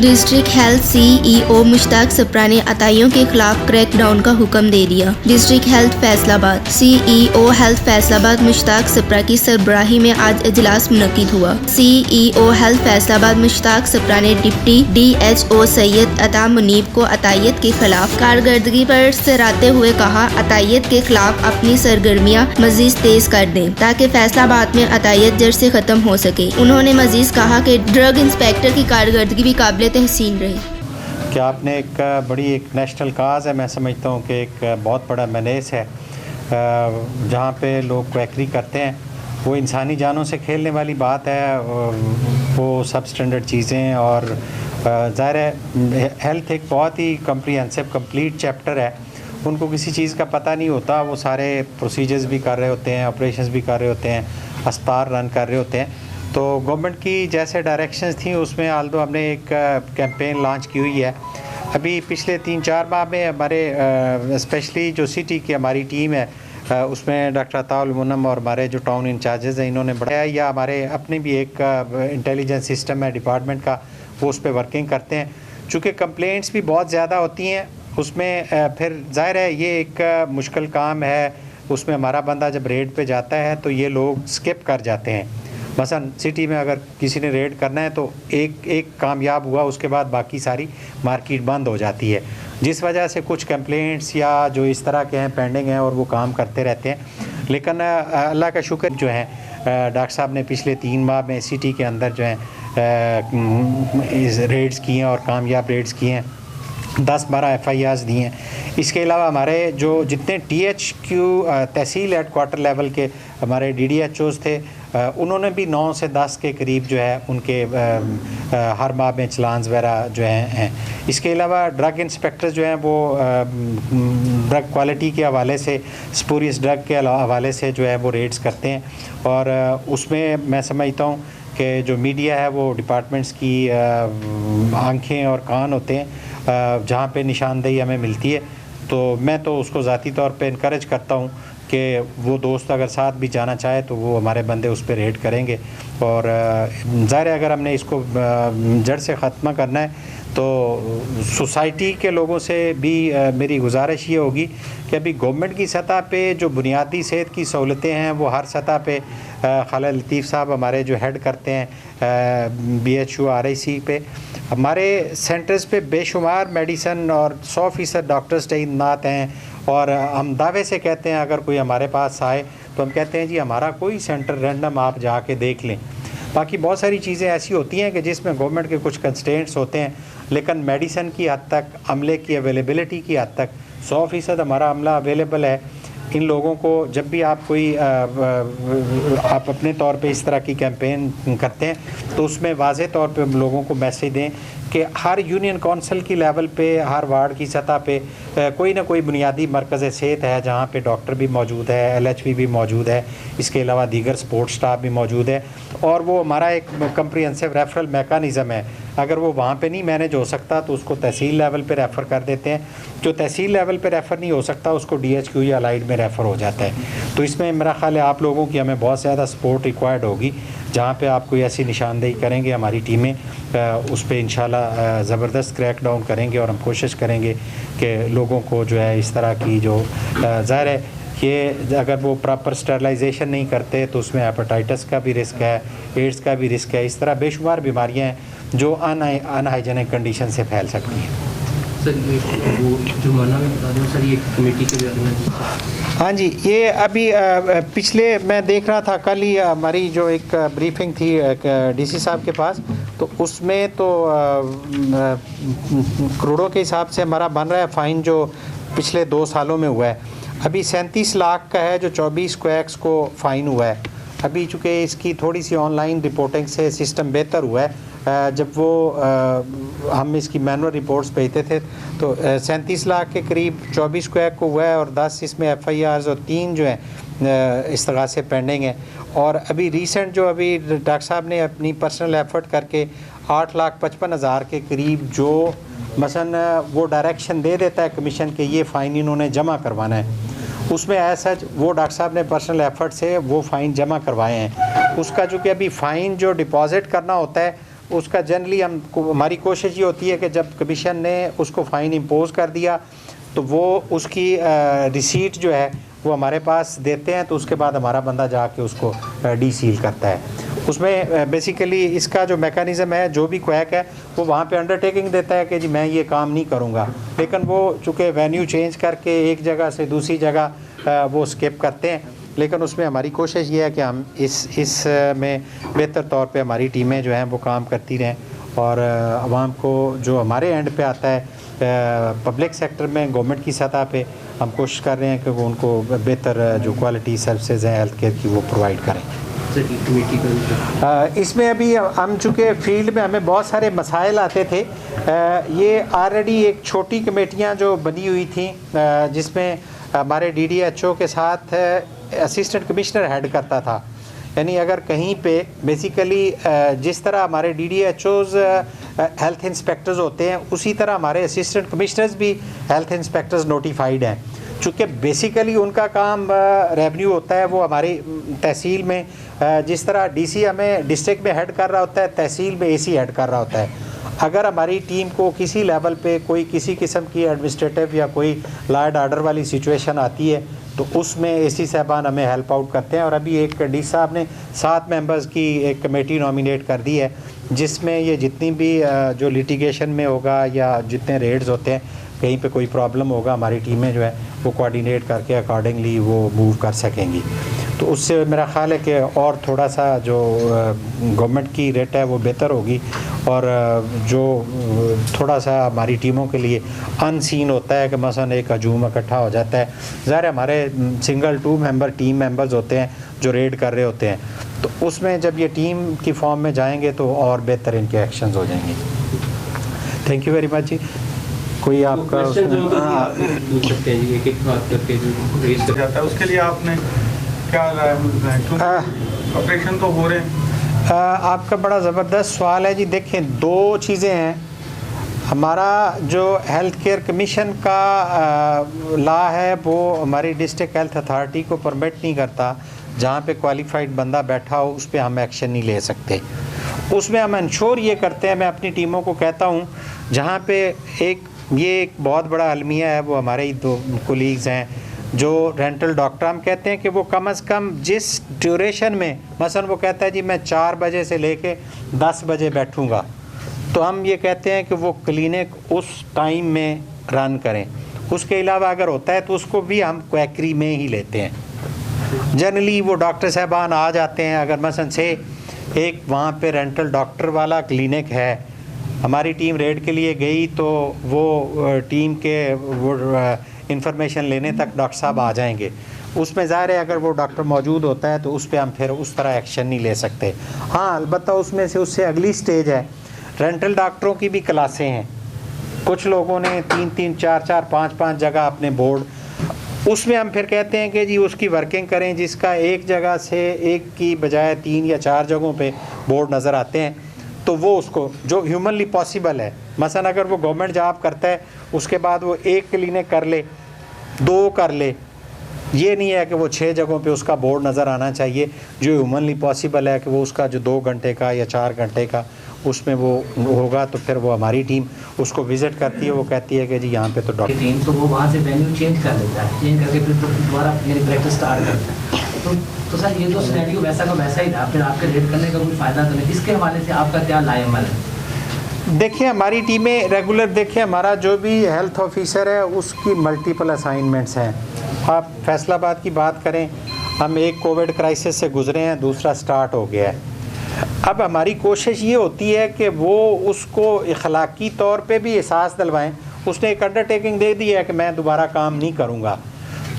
District health CEO Mushtaq Sapra ने अताइयों के खिलाफ क्रैकडाउन का हुक्म दे दिया। District health Faisalabad CEO health Faisalabad Mushtaq Sapra की सरबराही में आज इजलास मुनक्किद हुआ। सीईओ हेल्थ फैसलाबाद मुश्ताक सप्रा ने डिप्टी डीएचओ सैयद अता मुनीब को अतायत के खिलाफ कारकर्दगी पर सराहते हुए कहा, अतायत के खिलाफ अपनी सरगर्मियाँ मजीद तेज कर दें ताकि फैसलाबाद में अतायत जड़ से खत्म हो सके। उन्होंने मजीद कहा कि ड्रग इंस्पेक्टर की कारकर्दगी भी काबिल तहसीन रही। कि आपने एक बड़ी एक नेशनल काज है, मैं समझता हूँ कि एक बहुत बड़ा मैनेस है जहाँ पे लोग क्वैकरी करते हैं। वो इंसानी जानों से खेलने वाली बात है, वो सब स्टैंडर्ड चीज़ें। और ज़ाहिर है हेल्थ एक बहुत ही कम्प्रीहेंसिव कंप्लीट चैप्टर है। उनको किसी चीज़ का पता नहीं होता, वो सारे प्रोसीजर्स भी कर रहे होते हैं, ऑपरेशंस भी कर रहे होते हैं, अस्पताल रन कर रहे होते हैं। तो गवर्नमेंट की जैसे डायरेक्शंस थी उसमें आल्दो हमने एक कैंपेन लॉन्च की हुई है। अभी पिछले 3-4 माह में हमारे स्पेशली जो सिटी की हमारी टीम है उसमें डॉक्टर अताउल मुन्नम और हमारे जो टाउन इंचार्जेस हैं इन्होंने बढ़ाया, या हमारे अपने भी एक इंटेलिजेंस सिस्टम है डिपार्टमेंट का, वो उस पर वर्किंग करते हैं। चूँकि कंप्लेंट्स भी बहुत ज़्यादा होती हैं उसमें, फिर ज़ाहिर है ये एक मुश्किल काम है। उसमें हमारा बंदा जब रेड पे जाता है तो ये लोग स्किप कर जाते हैं। मसलन सिटी में अगर किसी ने रेड करना है तो एक कामयाब हुआ, उसके बाद बाकी सारी मार्केट बंद हो जाती है, जिस वजह से कुछ कंप्लेंट्स या जो इस तरह के हैं पेंडिंग हैं और वो काम करते रहते हैं। लेकिन अल्लाह का शुक्र जो है डॉक्टर साहब ने पिछले 3 माह में सिटी के अंदर जो है रेड्स किए हैं और कामयाब रेड्स किए हैं, 10-12 FIRs दी हैं। इसके अलावा हमारे जो जितने THQ तहसील हेडक्वार्टर लेवल के हमारे DDHOs थे उन्होंने भी 9 से 10 के करीब जो है उनके हर माह में चलान्स वगैरह जो हैं। इसके अलावा ड्रग इंस्पेक्टर जो हैं वो ड्रग क्वालिटी के हवाले से, स्पूरियस ड्रग के हवाले से जो है वो रेड्स करते हैं। और उसमें मैं समझता हूँ कि जो मीडिया है वो डिपार्टमेंट्स की आंखें और कान होते हैं जहाँ पे निशानदेही हमें मिलती है। तो मैं तो उसको ज़ाती तौर पे इनकरेज करता हूँ कि वो दोस्त अगर साथ भी जाना चाहे तो वो हमारे बंदे उस पर रेड करेंगे। और ज़ाहिर है अगर हमने इसको जड़ से ख़त्म करना है तो सोसाइटी के लोगों से भी मेरी गुजारिश ये होगी कि अभी गवर्नमेंट की सतह पे जो बुनियादी सेहत की सहूलतें हैं वो हर सतह पे खालिद लतीफ़ साहब हमारे जो हेड करते हैं BHU RIC पे, हमारे सेंटर्स पे बेशुमार मेडिसन और 100% डॉक्टर्स तैनात हैं। और हम दावे से कहते हैं अगर कोई हमारे पास आए तो हम कहते हैं जी हमारा कोई सेंटर रैंडम आप जाके देख लें। बाकी बहुत सारी चीज़ें ऐसी होती हैं कि जिसमें गवर्नमेंट के कुछ कंस्ट्रेंट्स होते हैं, लेकिन मेडिसन की हद तक, अमले की अवेलेबिलिटी की हद तक 100% हमारा अमला अवेलेबल है। इन लोगों को जब भी आप कोई आप अपने तौर पे इस तरह की कैंपेन करते हैं तो उसमें वाज़े तौर पे लोगों को मैसेज दें कि हर यूनियन कौंसिल की लेवल पे, हर वार्ड की सतह पे कोई ना कोई बुनियादी मरकज़ सेहत है जहाँ पे डॉक्टर भी मौजूद है, LHP भी मौजूद है, इसके अलावा दीगर सपोर्ट स्टाफ भी मौजूद है। और वो हमारा एक कम्प्रीहेंसिव रेफरल मेकानिज़म है। अगर वो वहाँ पे नहीं मैनेज हो सकता तो उसको तहसील लेवल पे रेफ़र कर देते हैं, जो तहसील लेवल पे रेफ़र नहीं हो सकता उसको DHQ या लाइट में रेफ़र हो जाता है। तो इसमें मेरा ख्याल है आप लोगों की हमें बहुत ज़्यादा सपोर्ट रिक्वायर्ड होगी। जहाँ पे आप कोई ऐसी निशानदेही करेंगे हमारी टीमें उस पर इंशाल्लाह ज़बरदस्त क्रैकडाउन करेंगे और हम कोशिश करेंगे कि लोगों को जो है इस तरह की जो ज़ाहिर है कि अगर वो प्रॉपर स्टरलाइजेशन नहीं करते तो उसमें हेपेटाइटिस का भी रिस्क है, एड्स का भी रिस्क है। इस तरह बेशुमार बीमारियाँ हैं जो अनहाइजेनिक कंडीशन से फैल सकती हैं। सर ये वो जुर्माना में बता दें सर, ये कमेटी के बारे में। हाँ जी, ये अभी पिछले मैं देख रहा था कल ही हमारी जो एक ब्रीफिंग थी DC साहब के पास, तो उसमें तो करोड़ों के हिसाब से हमारा बन रहा है फ़ाइन जो पिछले 2 सालों में हुआ है। अभी 37 लाख का है जो 24 क्वैक्स को फ़ाइन हुआ है। अभी चूँकि इसकी थोड़ी सी ऑनलाइन रिपोर्टिंग से सिस्टम बेहतर हुआ है, जब वो हम इसकी मैनुअल रिपोर्ट्स भेजते थे तो 37 लाख के करीब 24 क्वैक को हुआ है और 10 इसमें FIRs और 3 जो हैं इस्तगासे पेंडिंग हैं। और अभी रिसेंट जो अभी डॉक्टर साहब ने अपनी पर्सनल एफर्ट करके 8,55,000 के करीब जो मसलन वो डायरेक्शन दे देता है कमीशन के ये फ़ाइन इन्होंने जमा करवाना है, उसमें ऐसा वो डॉक्टर साहब ने पर्सनल एफर्ट से वो फ़ाइन जमा करवाए हैं। उसका चूँकि अभी फ़ाइन जो डिपॉज़िट करना होता है उसका जनरली हमारी कोशिश ये होती है कि जब कमीशन ने उसको फ़ाइन इम्पोज़ कर दिया तो वो उसकी रिसीट जो है वो हमारे पास देते हैं, तो उसके बाद हमारा बंदा जाके उसको डी सील करता है। उसमें बेसिकली इसका जो मेकनिज़म है, जो भी क्वैक है वो वहाँ पे अंडरटेकिंग देता है कि जी मैं ये काम नहीं करूँगा, लेकिन वो चूँकि वेन्यू चेंज करके एक जगह से दूसरी जगह वो स्किप करते हैं, लेकिन उसमें हमारी कोशिश ये है कि हम इस में बेहतर तौर पे हमारी टीमें जो हैं वो काम करती रहें और आवाम को जो हमारे एंड पे आता है पब्लिक सेक्टर में गवर्नमेंट की सतह पे हम कोशिश कर रहे हैं कि वो उनको बेहतर जो क्वालिटी सर्विसेज हैं हेल्थ केयर की वो प्रोवाइड करें। इसमें अभी हम चूँकि फील्ड में हमें बहुत सारे मसाइल आते थे, ये ऑलरेडी एक छोटी कमेटियाँ जो बनी हुई थी जिसमें हमारे DDHO के साथ असिस्टेंट कमिश्नर हेड करता था, यानी अगर कहीं पे बेसिकली जिस तरह हमारे DDHOs हेल्थ इंस्पेक्टर्स होते हैं उसी तरह हमारे असिस्टेंट कमिश्नर्स भी हेल्थ इंस्पेक्टर्स नोटिफाइड हैं। चूँकि बेसिकली उनका काम रेवेन्यू होता है, वो हमारी तहसील में जिस तरह DC हमें डिस्ट्रिक्ट में हेड कर रहा होता है, तहसील में AC हेड कर रहा होता है। अगर हमारी टीम को किसी लेवल पे कोई किसी किस्म की एडमिनिस्ट्रेटिव या कोई लॉ एंड ऑर्डर वाली सिचुएशन आती है तो उसमें AC साहबान हमें हेल्प आउट करते हैं। और अभी एक डी साहब ने 7 मेंबर्स की एक कमेटी नॉमिनेट कर दी है जिसमें ये जितनी भी जो लिटिगेशन में होगा या जितने रेड्स होते हैं कहीं पे कोई प्रॉब्लम होगा, हमारी टीमें जो है वो कोऑर्डिनेट करके अकॉर्डिंगली वो मूव कर सकेंगी। तो उससे मेरा ख़्याल है कि और थोड़ा सा जो गवर्नमेंट की रेट है वो बेहतर होगी और जो थोड़ा सा हमारी टीमों के लिए अनसीन होता है कि मसलन एक हजूम इकट्ठा हो जाता है, ज़ाहिर हमारे सिंगल 2 मेंबर टीम मेंबर्स होते हैं जो रेड कर रहे होते हैं, तो उसमें जब ये टीम की फॉर्म में जाएंगे तो और बेहतर इनके एक्शंस हो जाएंगे। थैंक यू वेरी मच जी। कोई आपका पूछ सकते हैं जी, एक एक बात करके जो रेज कर जाता है उसके लिए आपने क्या ऑपरेशन तो हो रहे हैं? आपका बड़ा ज़बरदस्त सवाल है जी। देखें, 2 चीज़ें हैं। हमारा जो हेल्थ केयर कमीशन का लॉ है वो हमारी डिस्ट्रिक्ट हेल्थ अथॉरिटी को परमिट नहीं करता, जहाँ पे क्वालिफाइड बंदा बैठा हो उस पर हम एक्शन नहीं ले सकते। उसमें हम इंश्योर ये करते हैं, मैं अपनी टीमों को कहता हूँ, जहाँ पे एक बहुत बड़ा अलमिया है, वो हमारे ही 2 कोलीग्स हैं जो रेंटल डॉक्टर, हम कहते हैं कि वो कम से कम जिस ड्यूरेशन में, मसलन वो कहता है जी मैं 4 बजे से लेके 10 बजे बैठूँगा, तो हम ये कहते हैं कि वो क्लिनिक उस टाइम में रन करें। उसके अलावा अगर होता है तो उसको भी हम क्वैकरी में ही लेते हैं। जनरली वो डॉक्टर साहबान आ जाते हैं, अगर मसलन से एक वहाँ पे रेंटल डॉक्टर वाला क्लिनिक है, हमारी टीम रेड के लिए गई तो वो टीम के वो इंफॉर्मेशन लेने तक डॉक्टर साहब आ जाएंगे। उसमें ज़ाहिर है अगर वो डॉक्टर मौजूद होता है तो उस पर हम फिर उस तरह एक्शन नहीं ले सकते। हाँ, अलबत्ता उसमें से उससे अगली स्टेज है, रेंटल डॉक्टरों की भी क्लासें हैं। कुछ लोगों ने 3-3, 4-4, 5-5 जगह अपने बोर्ड, उसमें हम फिर कहते हैं कि जी उसकी वर्किंग करें, जिसका एक जगह से एक की बजाय 3 या 4 जगहों पे बोर्ड नज़र आते हैं, तो वो उसको जो ह्यूमनली पॉसिबल है, मसलन अगर वो गवर्नमेंट जॉब करता है उसके बाद वो 1 क्लिनिक कर ले, 2 कर ले, ये नहीं है कि वो 6 जगहों पे उसका बोर्ड नज़र आना चाहिए। जो ह्यूमनली पॉसिबल है कि वो उसका जो 2 घंटे का या 4 घंटे का उसमें वो होगा, तो फिर वो हमारी टीम उसको विज़िट करती है, वो कहती है कि जी यहाँ पे तो डॉक्टर टीम, तो वो वहाँ से वेन्यू चेंज कर लेता है, चेंज करके फिर दोबारा मेरी प्रैक्टिस स्टार्ट करता है। तो सर ये तो सिनेरियो वैसा का वैसा ही था, फिर आपके रेड करने का कोई फ़ायदा तो नहीं। इसके हवाले से आपका क्या लाएमल है? देखिए, हमारी टीमें रेगुलर, देखिए हमारा जो भी हेल्थ ऑफिसर है उसकी मल्टीपल असाइनमेंट्स हैं। आप फैसलाबाद की बात करें, हम एक कोविड क्राइसिस से गुजरे हैं, दूसरा स्टार्ट हो गया है। अब हमारी कोशिश ये होती है कि वो उसको इखलाकी तौर पे भी एहसास दिलवाएं। उसने एक अंडरटेकिंग दे दी है कि मैं दोबारा काम नहीं करूँगा,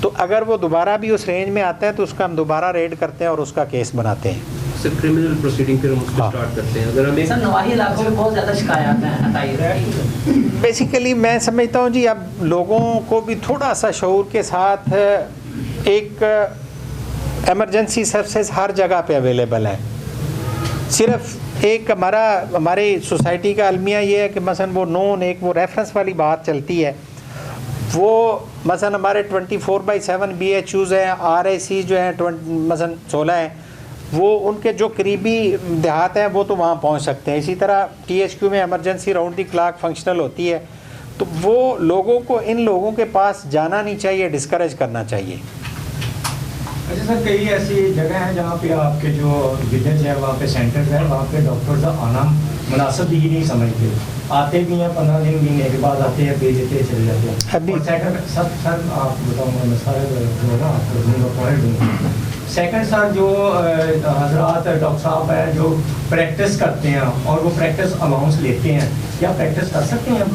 तो अगर वो दोबारा भी उस रेंज में आता है तो उसका हम दोबारा रेड करते हैं और उसका केस बनाते हैं। सर क्रिमिनल प्रोसीडिंग फिर हम उसको स्टार्ट करते हैं। अगर हम सर नवाही इलाकों में बहुत ज़्यादा शिकायत हैं, बेसिकली मैं समझता हूँ जी, अब लोगों को भी थोड़ा सा शऊर के साथ, एक एमरजेंसी सर्विसेज हर जगह पे अवेलेबल है। सिर्फ एक हमारे सोसाइटी का अलमिया ये है कि मसलन वो नॉन, एक वो रेफरेंस वाली बात चलती है, वो मसलन हमारे 24/7 BHUs हैं, RIC जो हैं मसलन 16 हैं, वो उनके जो करीबी देहात हैं वो तो वहाँ पहुँच सकते हैं। इसी तरह THQ में इमरजेंसी राउंड दी क्लॉक फंक्शनल होती है, तो वो लोगों को इन लोगों के पास जाना नहीं चाहिए, डिस्करेज करना चाहिए। अच्छा सर, कई ऐसी जगह हैं जहाँ पे आपके जो विलेज है वहाँ पे सेंटर्स है, वहाँ पे डॉक्टर का आना मुनासिब ही नहीं समझते, आते भी हैं 15 दिन महीने के बाद आते हैं, भेज देते हैं, चले जाते हैं। अभी सर आप बताऊँगा मैं सारे जो है ना आपको दूँगा, पॉइंट दूँगा। सेकंड सर, जो हजरात डॉक्टर साहब हैं जो प्रैक्टिस करते हैं और वो प्रैक्टिस अलाउंस लेते हैं, क्या प्रैक्टिस कर सकते हैं?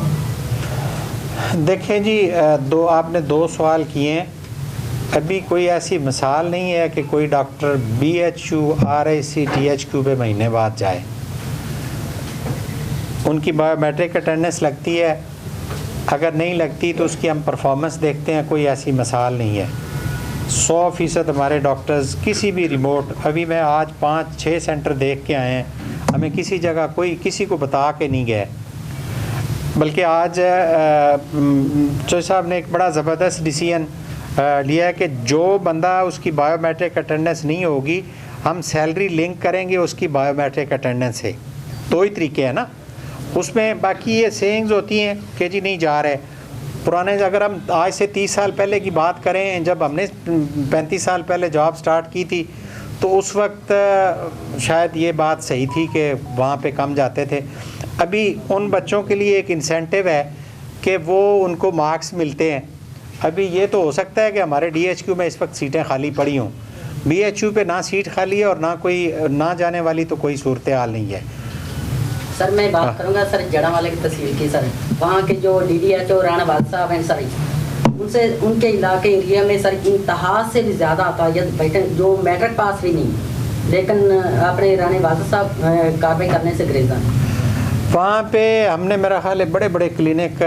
देखें जी, आपने दो सवाल किए हैं। अभी कोई ऐसी मिसाल नहीं है कि कोई डॉक्टर BHU RIC THQ पे महीने बाद जाए। उनकी बायोमेट्रिक अटेंडेंस लगती है, अगर नहीं लगती तो उसकी हम परफॉर्मेंस देखते हैं, कोई ऐसी मिसाल नहीं है। 100% हमारे डॉक्टर्स किसी भी रिमोट, अभी मैं आज 5-6 सेंटर देख के आए हैं, हमें किसी जगह कोई किसी को बता के नहीं गए। बल्कि आज चौधरी साहब ने एक बड़ा ज़बरदस्त डिसीजन लिया है कि जो बंदा उसकी बायोमेट्रिक अटेंडेंस नहीं होगी, हम सैलरी लिंक करेंगे उसकी बायोमेट्रिक अटेंडेंस से। दो ही तरीके हैं ना उसमें। बाकी ये सेइंग्स होती हैं कि जी नहीं जा रहे। पुराने अगर हम आज से 30 साल पहले की बात करें, जब हमने 35 साल पहले जॉब स्टार्ट की थी, तो उस वक्त शायद ये बात सही थी कि वहाँ पे कम जाते थे। अभी उन बच्चों के लिए एक इंसेंटिव है कि वो उनको मार्क्स मिलते हैं। अभी ये तो हो सकता है कि हमारे DHQ में इस वक्त सीटें खाली पड़ी हों, BHU पे ना सीट खाली है और ना कोई ना जाने वाली तो कोई सूरत हाल नहीं है। सर मैं बात करूंगा सर जड़ावाले की तहसील की। सर वहाँ के जो DDHO राणा वाल साहब हैं सर, उनसे उनके इलाके एरिया में सर इंतहा से भी ज़्यादा अतायत बैठे, जो मैट्रिक पास भी नहीं, लेकिन अपने राणे वाल साहब कार्रवाई करने से ग्रेज़ हैं। वहाँ पे हमने मेरा ख्याल है बड़े बड़े क्लिनिक,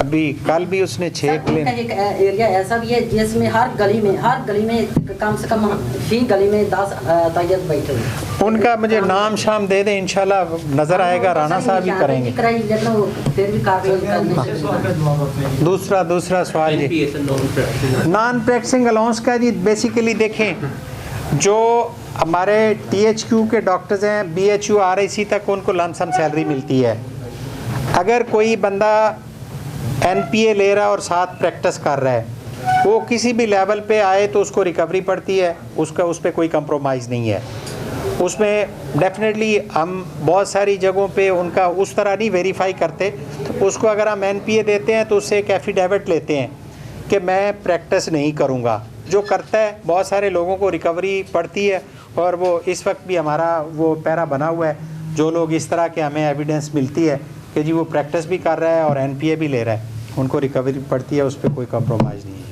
अभी कल भी उसने 6 क्लिनिक। एक एरिया ऐसा भी है जिसमें हर गली में कम से कम ही गली में 10 अतायत बैठे हुए। उनका मुझे नाम शाम दे दें, इंशाल्लाह नज़र आएगा, राणा साहब ही करेंगे। फिर भी कार्रवाई। दूसरा सवाल जी, नॉन प्रैक्टिसिंग अलाउंस का जी बेसिकली देखें, जो हमारे THQ के डॉक्टर्स हैं BHU RIC तक उनको लमसम सैलरी मिलती है। अगर कोई बंदा NPA ले रहा है और साथ प्रैक्टिस कर रहा है, वो किसी भी लेवल पे आए तो उसको रिकवरी पड़ती है, उसका उस पर कोई कंप्रोमाइज़ नहीं है। उसमें डेफिनेटली हम बहुत सारी जगहों पे उनका उस तरह नहीं वेरीफाई करते। उसको अगर हम NPA देते हैं तो उससे एक एफिडेविट लेते हैं कि मैं प्रैक्टिस नहीं करूँगा। जो करता है बहुत सारे लोगों को रिकवरी पड़ती है, और वो इस वक्त भी हमारा वो पैरा बना हुआ है। जो लोग इस तरह के हमें एविडेंस मिलती है कि जी वो प्रैक्टिस भी कर रहा है और NPA भी ले रहा है, उनको रिकवरी पड़ती है, उस पर कोई कंप्रोमाइज़ नहीं है।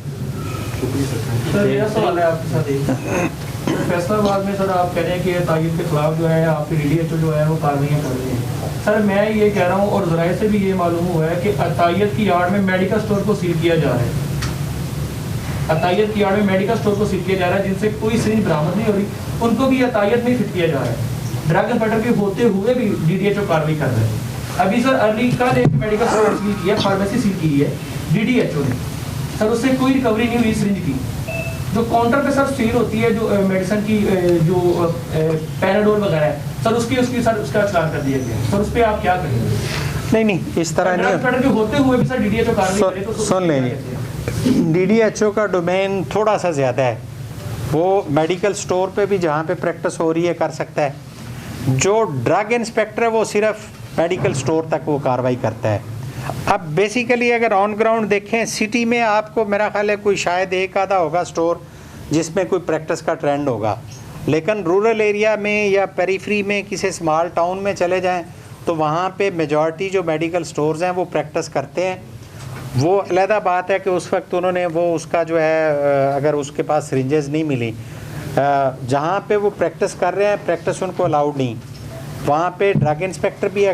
सर मेरा सवाल है आपके साथ एक, फैसलाबाद में सर आप कह रहे हैं कि तायद के खिलाफ जो है आपकी DDHO जो है वो कार्रवाइयाँ कर रही हैं। सर मैं ये कह रहा हूँ और ज़राए से भी ये मालूम हुआ है कि तायद की आड़ में मेडिकल स्टोर को सील किया जा रहा है। अतायत की आड़ में मेडिकल स्टोर को सील किया जा रहा है, जिनसे कोई सिरिंज बरामद नहीं हो रही, उनको भी अतायत में फिट किया जा रहा है। ड्रग इंस्पेक्टर के होते हुए भी DDHO कार्रवाई कर रहा है। अभी सर अर्ली कल एक मेडिकल स्टोर सील किया, फार्मेसी सील की है DDHO ने, सर उससे कोई रिकवरी नहीं हुई सिरिंज की। जो काउंटर पे सर सेल होती है जो मेडिसिन की जो पैराडोल वगैरह है, सर उसकी सर उसका चालान कर दिया गया। सर उस पर आप क्या करेंगे? नहीं इस तरह नहीं होते हुए भी सर DDHO कार्रवाई करे तो सुन लेंगे। DDHO का डोमेन थोड़ा सा ज़्यादा है, वो मेडिकल स्टोर पे भी जहाँ पे प्रैक्टिस हो रही है कर सकता है। जो ड्रग इंस्पेक्टर है वो सिर्फ मेडिकल स्टोर तक वो कार्रवाई करता है। अब बेसिकली अगर ऑन ग्राउंड देखें, सिटी में आपको मेरा ख्याल है कोई शायद एक आधा होगा स्टोर जिसमें कोई प्रैक्टिस का ट्रेंड होगा, लेकिन रूरल एरिया में या पेरीफ्री में किसी स्मॉल टाउन में चले जाएं तो वहाँ पे मेजॉरिटी जो मेडिकल स्टोर्स हैं वो प्रैक्टिस करते हैं। वो अलहदा बात है कि उस वक्त उन्होंने वो उसका जो है अगर उसके पास सिरिंजेस नहीं मिली, जहाँ पे वो प्रैक्टिस कर रहे हैं प्रैक्टिस उनको अलाउड नहीं, वहाँ पे ड्रग इंस्पेक्टर भी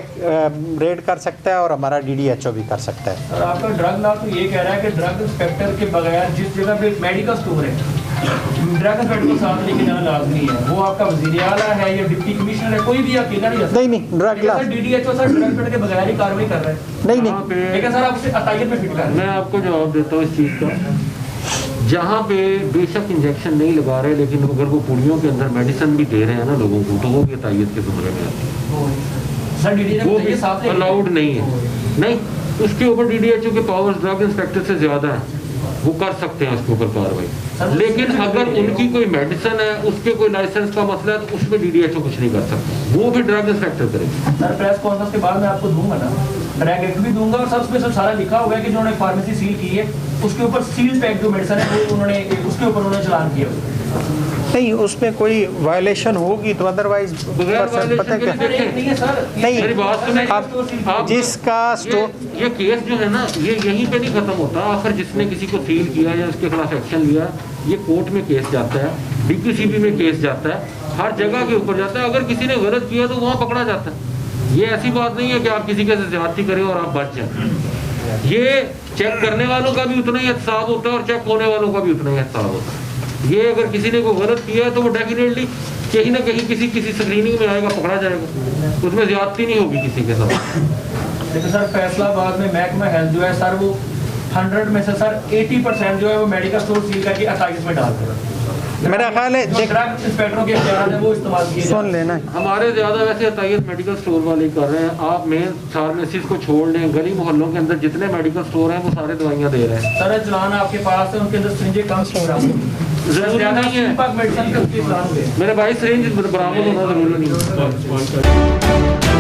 रेड कर सकता है और हमारा DDHO भी कर सकता है। और आपका ड्रग लॉ तो ये कह रहा है कि ड्रग इंस्पेक्टर के बगैर जिस जगह पे मेडिकल स्टोर है ड्रग इंस्पेक्टर को साथ लेके जाना लाजमी है। वो आपका वज़ीर आला है या डिप्टी कमिश्नर है, कोई भी अकेला नहीं जा सकता। नहीं drug law DDHO sir drug inspector के बगैर ही कार्रवाई कर रहा है। नहीं लेकिन सर आप उसे अतायत में फिट कर रहे हैं। मैं आपको जवाब देता हूँ इस चीज़ का। जहाँ पे बेशक इंजेक्शन नहीं लगा रहे, लेकिन अगर वो पुड़ियों के अंदर मेडिसिन भी दे रहे हैं ना लोगों को, तो वो भी अतायत के जुमरे में आती है, सर डीडीएच वो भी अलाउड नहीं है। नहीं, उसके ऊपर DDHO के पावर्स ड्रग इंस्पेक्टर से ज़्यादा है, वो कर सकते हैं उसके ऊपर कार्रवाई। लेकिन अगर उनकी कोई मेडिसिन है, उसके कोई लाइसेंस का मसला है, तो उसमें DDHO कुछ नहीं कर सकता, वो भी ड्रग इंस्पेक्टर करेगा। सर प्रेस कॉन्फ्रेंस के बाद मैं आपको दूंगा ना, रैंक एक्ट भी दूंगा, और सब उसमें सारा लिखा हुआ है कि जिन्होंने फार्मेसी सील की है उसके ऊपर सील पैक जो मेडिसिन है वो उन्होंने उसके ऊपर उन्होंने चलान किया। नहीं, उसमें कोई वायलेशन होगी तो अदरवाइज पता है क्या नहीं है सर, नहीं, मेरी बात सुने, आप जिसका ये केस जो है ना, ये यहीं पे नहीं खत्म होता। आखिर जिसने किसी को सील किया या उसके खिलाफ एक्शन लिया, ये कोर्ट में केस जाता है, DPCB में केस जाता है, हर जगह के ऊपर जाता है। अगर किसी ने गलत किया तो वहाँ पकड़ा जाता है। ये ऐसी बात नहीं है कि आप किसी के साथ ज्यादती करें और आप बच जाए। ये चेक करने वालों का भी उतना ही एहतसाब होता है और चेक होने वालों का भी उतना ही एहतसाब होता है। ये अगर किसी ने कोई गलत किया है तो वो डेफिनेटली कहीं ना कहीं किसी स्क्रीनिंग में आएगा, पकड़ा जाएगा, उसमें ज्यादती नहीं होगी किसी के साथ। लेकिन सर फैसलाबाद में महकमा हेल्थ जो है सर, वो 100 में से सर 80% जो है वो मेडिकल स्टोर सील करके 28 में डाल देगा। मेरा ख्याल है ड्रग इंस्पेक्टरों के इख्तियार है वो इस्तेमाल किए सुन लेना, हमारे ज्यादा वैसे अतायत मेडिकल स्टोर वाले ही कर रहे हैं। आप मेन फार्मेसीज को छोड़ लें, गली मोहल्लों के अंदर जितने मेडिकल स्टोर हैं वो सारे दवाइयाँ दे रहे हैं। सर चलान आपके पास है, उनके अंदर सिरिंजें कम स्टोर है, जरूरी नहीं है मेडिसिन का चलान हुए। मेरे भाई, सिरिंज बरामद होना जरूरी नहीं है।